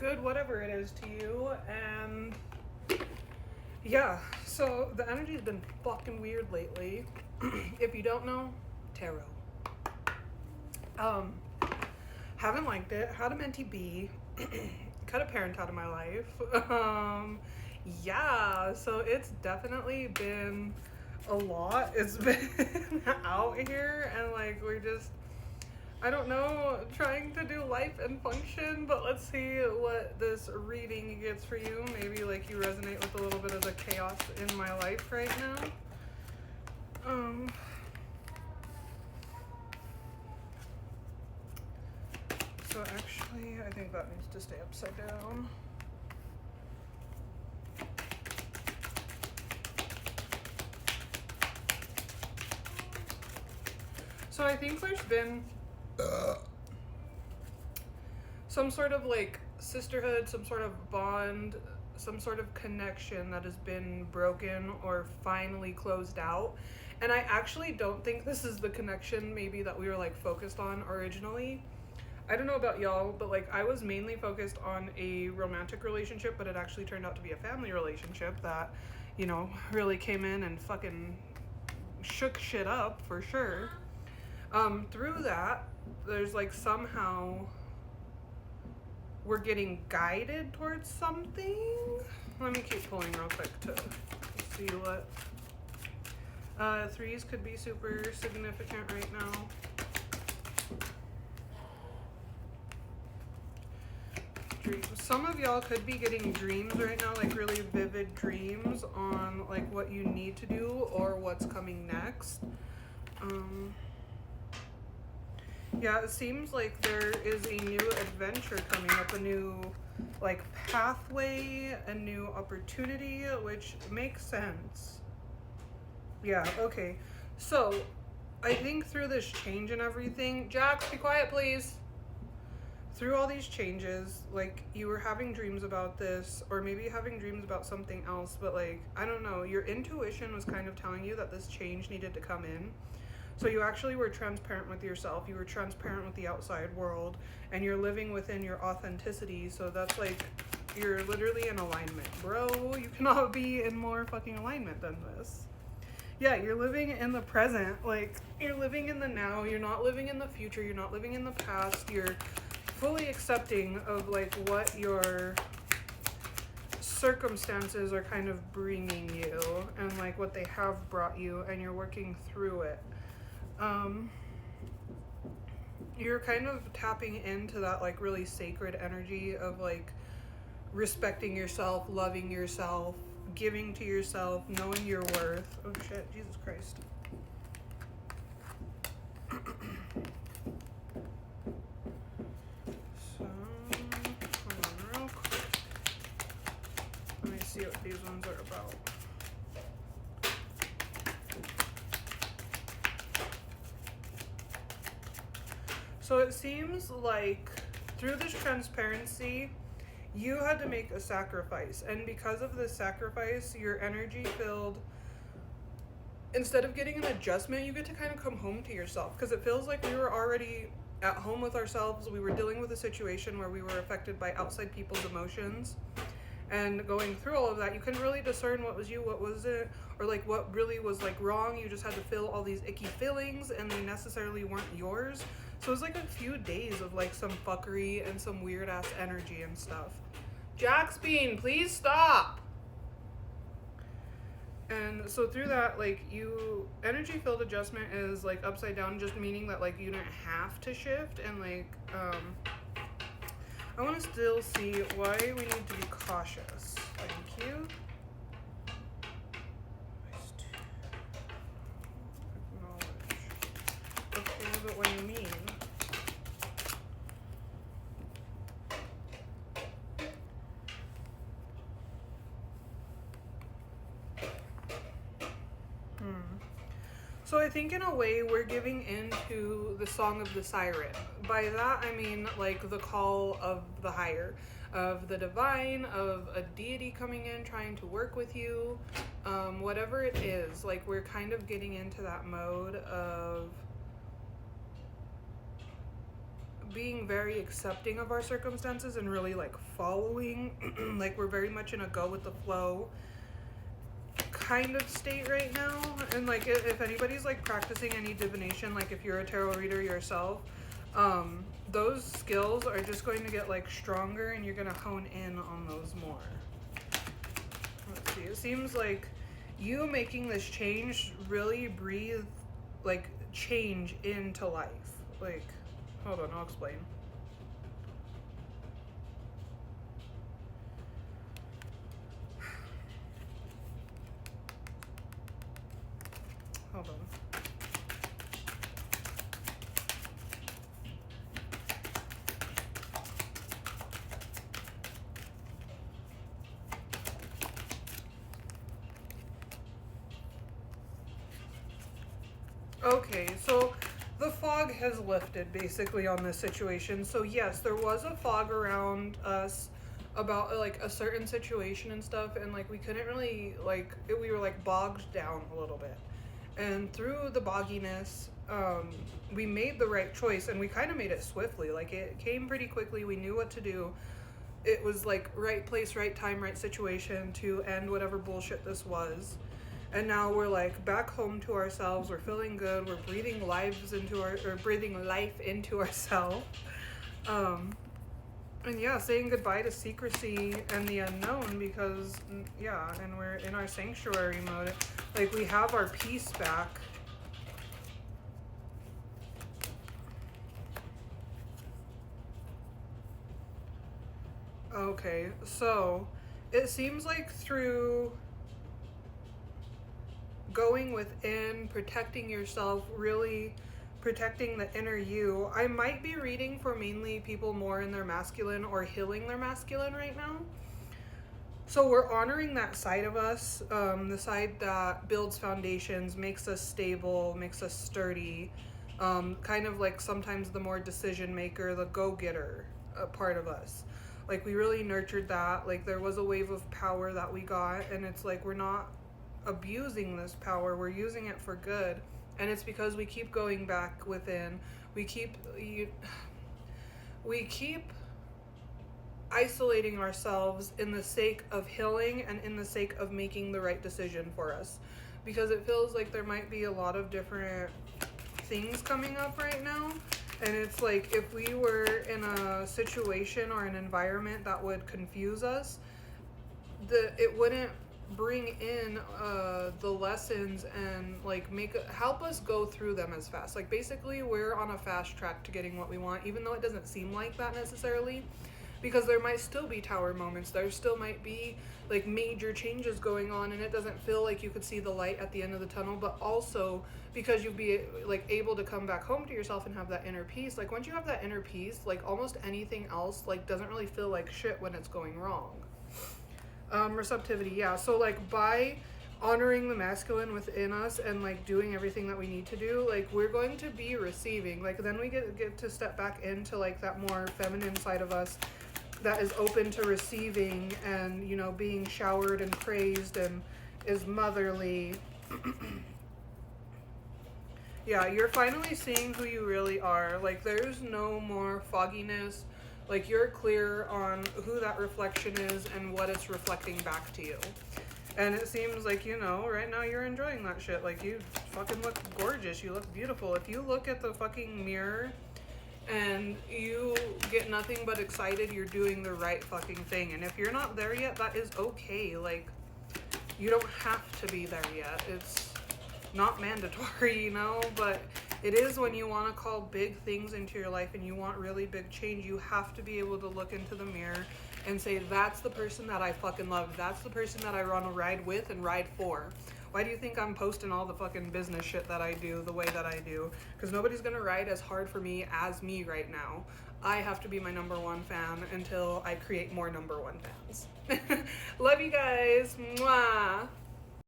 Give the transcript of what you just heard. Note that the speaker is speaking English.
good whatever it is to you. And yeah, so the energy's been fucking weird lately. If you don't know, tarot. Um, haven't liked it. Had a mentee B. Cut a parent out of my life. Yeah, so it's definitely been a lot. It's been out here, and like we're just, I don't know, trying to do life and function. But let's see what this reading gets for you. Maybe like you resonate with a little bit of the chaos in my life right now. So actually, I think that needs to stay upside down. So I think there's been some sort of like sisterhood, some sort of bond, some sort of connection that has been broken or finally closed out. And I actually don't think this is the connection maybe that we were like focused on originally. I don't know about y'all, but like I was mainly focused on a romantic relationship, but it actually turned out to be a family relationship that, you know, really came in and fucking shook shit up for sure. Through that, there's like somehow we're getting guided towards something. Let me keep pulling real quick to see what. Threes could be super significant right now. Dreams. Some of y'all could be getting dreams right now, like really vivid dreams on like what you need to do or what's coming next. Yeah, it seems like there is a new adventure coming up, a new like pathway, a new opportunity, which makes sense. Yeah, okay. So I think through this change and everything, Jax, be quiet please. Through all these changes, like you were having dreams about this, or maybe having dreams about something else, but like, I don't know, your intuition was kind of telling you that this change needed to come in. So you actually were transparent with yourself, you were transparent with the outside world, and you're living within your authenticity. So that's like, you're literally in alignment. Bro, you cannot be in more fucking alignment than this. Yeah, you're living in the present. Like, you're living in the now. You're not living in the future. You're not living in the past. You're fully accepting of like what your circumstances are kind of bringing you and like what they have brought you, and you're working through it. You're kind of tapping into that like really sacred energy of like respecting yourself, loving yourself, giving to yourself, knowing your worth. Oh shit, Jesus Christ. So, hold on real quick. Let me see what these ones are about. So it seems like through this transparency, you had to make a sacrifice. And because of this sacrifice, your energy filled, instead of getting an adjustment, you get to kind of come home to yourself. Because it feels like we were already at home with ourselves. We were dealing with a situation where we were affected by outside people's emotions. And going through all of that, you couldn't really discern what was you, what was it, or like what really was like wrong. You just had to feel all these icky feelings, and they necessarily weren't yours. So it was like a few days of like some fuckery and some weird ass energy and stuff. Jax Bean, please stop. And so through that, like you, energy field adjustment is like upside down, just meaning that like you don't have to shift. And like, I want to still see why we need to be cautious. Thank you. Acknowledge. Okay, but what do you mean? So I think in a way we're giving into the song of the siren. By that I mean like the call of the higher, of the divine, of a deity coming in trying to work with you, whatever it is. Like we're kind of getting into that mode of being very accepting of our circumstances and really like following, like we're very much in a go with the flow kind of state right now. And like if anybody's like practicing any divination, like if you're a tarot reader yourself, those skills are just going to get like stronger and you're going to hone in on those more. Let's see, it seems like you making this change really breathe like change into life. Like, hold on, I'll explain. Hold on. Okay, so the fog has lifted basically on this situation. So yes, there was a fog around us about like a certain situation and stuff, and like we couldn't really like we were like bogged down a little bit. And through the bogginess, we made the right choice, and we kind of made it swiftly. Like it came pretty quickly. We knew what to do. It was like right place, right time, right situation to end whatever bullshit this was. And now we're like back home to ourselves. We're feeling good. We're breathing breathing life into ourselves. And yeah, saying goodbye to secrecy and the unknown, because yeah, and we're in our sanctuary mode. Like we have our peace back. Okay, so it seems like through going within, protecting yourself, really protecting the inner you. I might be reading for mainly people more in their masculine or healing their masculine right now. So we're honoring that side of us, the side that builds foundations, makes us stable, makes us sturdy, kind of like sometimes the more decision maker, the go-getter part of us. Like we really nurtured that. Like there was a wave of power that we got, and it's like we're not abusing this power, we're using it for good. And it's because we keep going back within, we keep isolating ourselves in the sake of healing and in the sake of making the right decision for us, because it feels like there might be a lot of different things coming up right now. And it's like if we were in a situation or an environment that would confuse us, it wouldn't bring in the lessons and like help us go through them as fast. Like basically we're on a fast track to getting what we want, even though it doesn't seem like that necessarily, because there might still be tower moments, there still might be like major changes going on, and it doesn't feel like you could see the light at the end of the tunnel. But also because you'll be like able to come back home to yourself and have that inner peace. Like once you have that inner peace, like almost anything else like doesn't really feel like shit when it's going wrong. Receptivity, yeah. So like by honoring the masculine within us and like doing everything that we need to do, like we're going to be receiving. Like then we get to step back into like that more feminine side of us that is open to receiving and, you know, being showered and praised and is motherly. Yeah, you're finally seeing who you really are. Like there's no more fogginess. Like you're clear on who that reflection is and what it's reflecting back to you. And it seems like, you know, right now you're enjoying that shit. Like you fucking look gorgeous. You look beautiful. If you look at the fucking mirror and you get nothing but excited, you're doing the right fucking thing. And if you're not there yet, that is okay. Like you don't have to be there yet. It's not mandatory, you know, but it is when you want to call big things into your life and you want really big change. You have to be able to look into the mirror and say, that's the person that I fucking love. That's the person that I want to ride with and ride for. Why do you think I'm posting all the fucking business shit that I do the way that I do? Because nobody's going to ride as hard for me as me right now. I have to be my number one fan until I create more number one fans. Love you guys. Mwah.